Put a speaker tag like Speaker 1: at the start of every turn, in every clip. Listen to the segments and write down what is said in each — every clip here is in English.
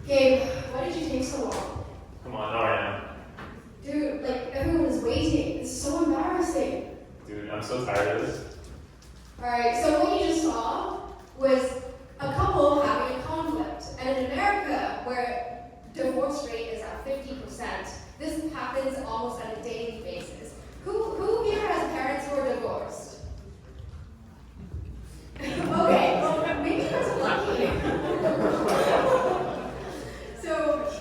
Speaker 1: Gabe, why did you take so long?
Speaker 2: Come on, no, I am.
Speaker 1: Dude, like, everyone is waiting. It's so embarrassing.
Speaker 2: Dude, I'm so tired of this.
Speaker 1: Alright, so what you just saw was a couple having a conflict. And in America, where divorce rate is at 50%, this happens almost on a daily basis. Who here has parents who are divorced? Okay, well, maybe that's lucky. So,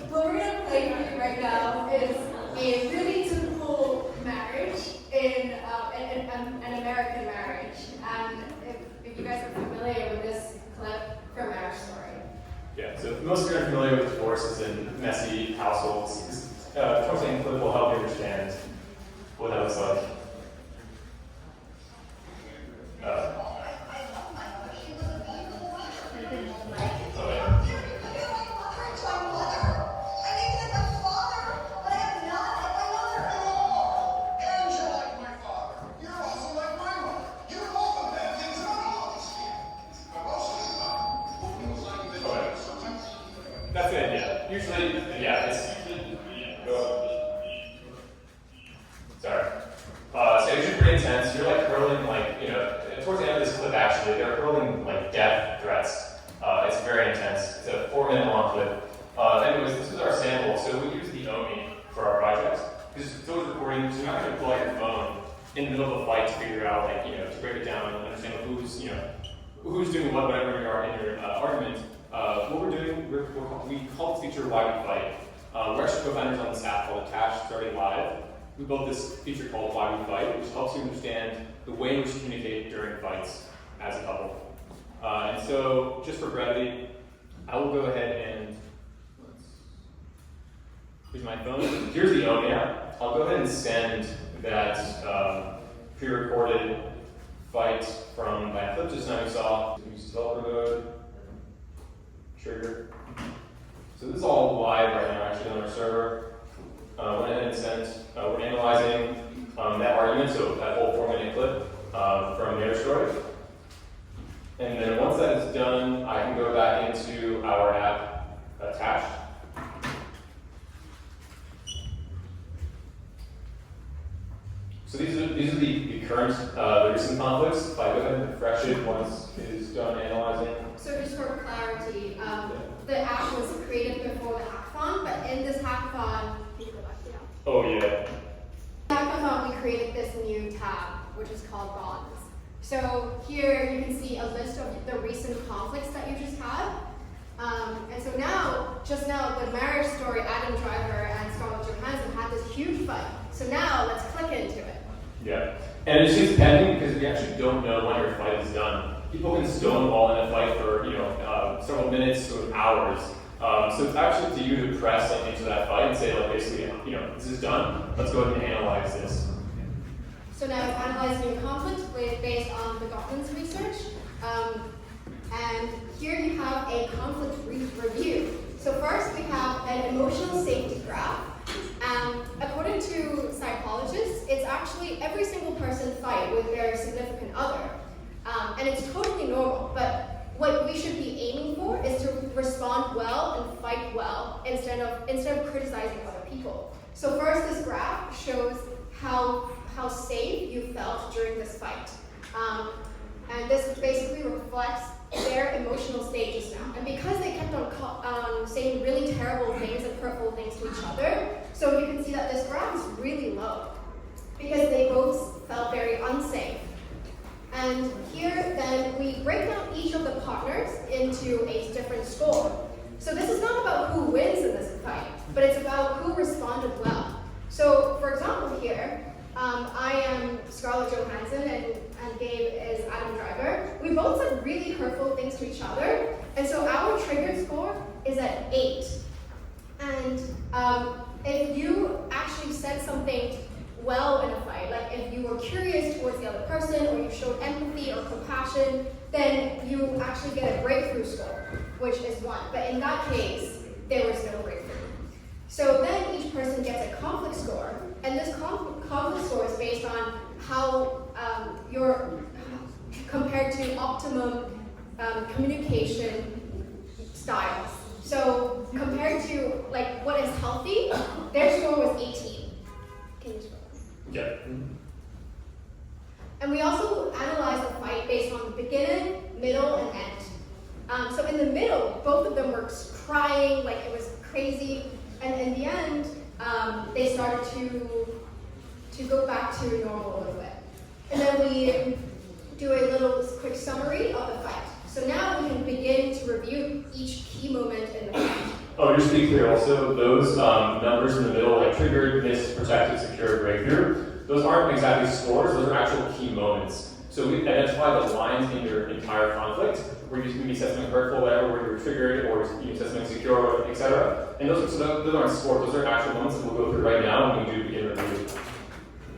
Speaker 1: what we're going to play for you right now is a really typical marriage in an American marriage. And if you guys are familiar with this clip from Marriage Story.
Speaker 2: Yeah, so if most of you are familiar with divorces in messy households, this clip will help you understand what that looks like. That's it, yeah. Usually, yeah, it's... Sorry. So it's usually pretty intense. You're like hurling, like, towards the end of this clip, actually, they're hurling, like, death threats. It's very intense. It's a 4-minute long clip. Anyways, this is our sample. So we use the OMI for our project. Because it's always recording, so you're not going to pull out your phone in the middle of a fight to figure out, like, to break it down and understand who's doing what, whatever you are in your argument. What we're doing, we call this feature Why We Fight. We're actually co-founders on this app called Cash Starting Live. We built this feature called Why We Fight, which helps you understand the way in which you communicate during fights as a couple. And so, just for brevity, I will go ahead and, here's my phone. Here's the OMI app. I'll go ahead and send that pre-recorded fight from that clip just now you saw. Use developer mode. Trigger. So this is all live right now, actually, on our server. Went ahead and sent. We're analyzing that argument, so that whole 4-minute clip from Marriage Story. And then once that is done, I can go back into our app attached. So these are the current, the recent conflicts. If I go ahead and refresh it once it is done analyzing.
Speaker 1: So just for clarity, the app was created before the hackathon, but in this hackathon, can you go back down?
Speaker 2: Oh yeah.
Speaker 1: In the hackathon, we created this new tab, which is called Bonds. So here you can see a list of the recent conflicts that you just had. And so just now, the Marriage Story, Adam Driver and Scarlett Johansson had this huge fight. So now let's click into it.
Speaker 2: Yeah, and it seems pending because we actually don't know when your fight is done. People can stonewall in a fight for several minutes to hours. So it's actually to you to press into that fight and say, like, basically, this is done. Let's go ahead and analyze this.
Speaker 1: So now it's analyzing your conflict based on the governance research. And here you have a conflict review. So first we have an emotional safety graph. According to psychologists, it's actually every single person fight with their significant other. And it's totally normal, but what we should be aiming for is to respond well and fight well instead of criticizing other people. So first, this graph shows how safe you felt during this fight. And this basically reflects their emotional state just now. And because they kept on saying really terrible things and hurtful things to each other, so you can see that this graph is really low because they both felt very unsafe. And here then we break down each of the partners into a different score. So this is not about who wins in this fight, but it's about who responded well. So for example here, I am Scarlett Johansson and Gabe is Adam Driver. We both said really hurtful things to each other, and so our triggered score is at 8. And if you actually said something well in a fight, like if you were curious towards the other person or you showed empathy or compassion, then you actually get a breakthrough score, which is 1. But in that case, there was no breakthrough. So then each person gets a conflict score, and this conflict score is based on how you're compared to optimum communication styles. So compared were crying, like it was crazy. And in the end, they started to go back to normal a little bit. And then we do a little quick summary of the fight. So now we can begin to review each key moment in the fight.
Speaker 2: Oh, just to be clear also, those numbers in the middle, like triggered, missed, protected, secured, breakthrough, those aren't exactly scores, those are actual key moments. So we identify the lines in your entire conflict, where you maybe said something hurtful, whatever, where you were triggered, or you said something secure, etc. And those aren't scores, those are actual moments that we'll go through right now when we do begin review.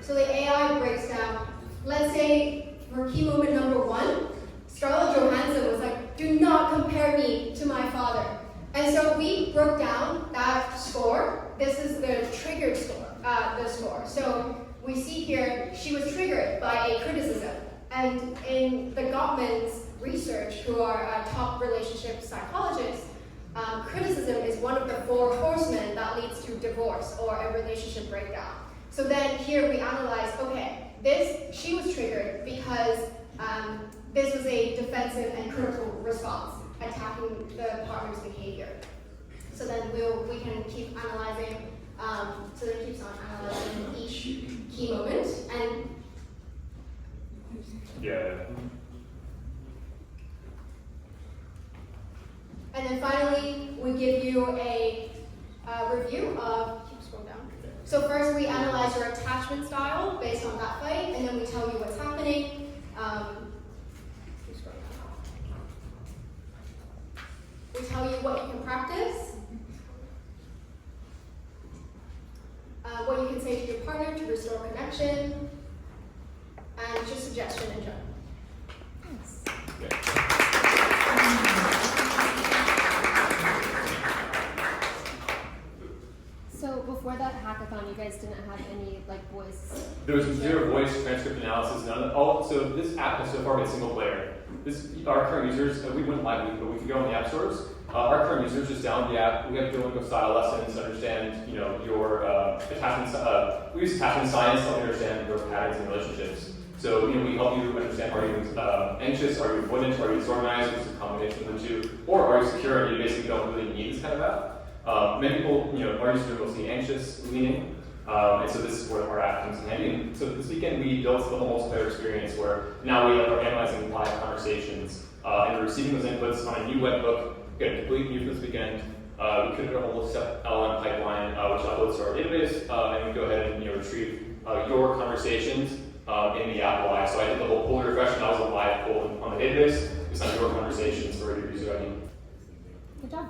Speaker 1: So the AI breaks down, let's say for key moment number 1, Scarlett Johansson was like, do not compare me to my father. And so we broke down that score. This is the triggered score, the score. So we see here, she was triggered by a criticism. And in the Gottman's research, who are top relationship psychologists, criticism is one of the 4 horsemen that leads to divorce or a relationship breakdown. So then here we analyze, okay, she was triggered because this was a defensive and critical response, attacking the partner's behavior. So then we can keep analyzing, so then it keeps on analyzing each key moment. And then finally, we give you a review of, keep scrolling down. So first we analyze your attachment style based on that fight, and then we tell you what's happening. We tell you what you can practice, what you can say to your partner to restore connection, and just suggestion in general.
Speaker 3: Thanks. So before that hackathon, you guys didn't have any voice?
Speaker 2: There was 0 voice transcript analysis, none. So this app has so far been single player. Our current users, we went live a week ago on the app stores. Our current users just download the app. We have Duolingo style lessons, understand your attachment. We use attachment science to help you understand your patterns and relationships. So we help you understand: are you anxious? Are you avoidant? Are you disorganized? It's a combination of the 2. Or are you secure and you basically don't really need this kind of app? Many people, our users are mostly anxious leaning. And so this is where our app comes in handy. And so this weekend we built the whole multiplayer experience where now we are analyzing live conversations and we're receiving those inputs on a new webhook. Again, completely new for this weekend. We created a whole step LLM pipeline which uploads to our database, and we go ahead and retrieve your conversations in the app live. So I did the whole pull refresh, and that was a live pull on the database. It's on your conversations for your user ID.
Speaker 3: Good job.